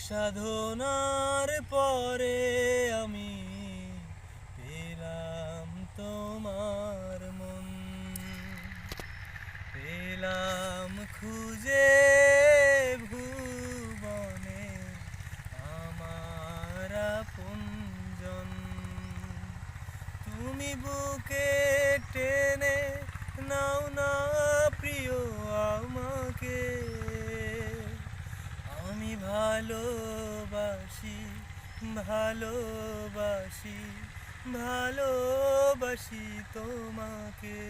সাধনার পরে আমি পেলাম তোমার মন, পেলাম খুঁজে ভুবনে আমার আপনজন। তুমি বুকে টেনে নাও না প্রিয় আমাকে, আমি ভালোবাসি ভালোবাসি ভালোবাসি তোমাকে।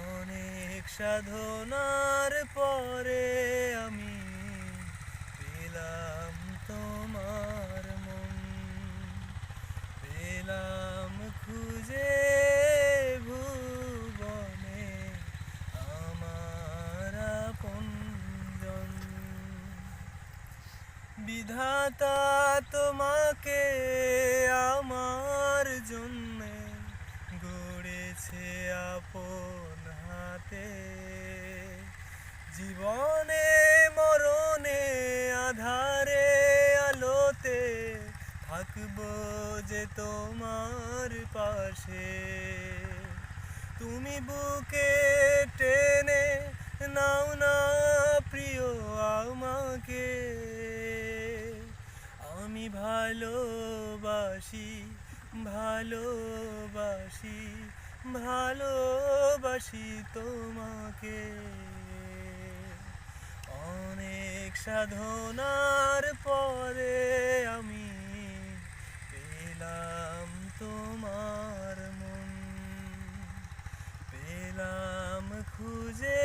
অনেক সাধনার পরে আমি পেলাম তোমার মন, পেলাম খুঁজে ভুবনে আমার আপনজন। বিধাতা তোমাকে আমার জন্যে গড়েছে আপন হাতে, জীবনে মরণে আধারে আলোতে থাকবো যে তোমার পাশে। তুমি বুকে টেনে নাও না প্রিয় আমাকে, আমি ভালোবাসি ভালোবাসি ভালোবাসি তোমাকে। অনেক সাধনার পরে আমি পেলাম তোমার মন, পেলাম খুঁজে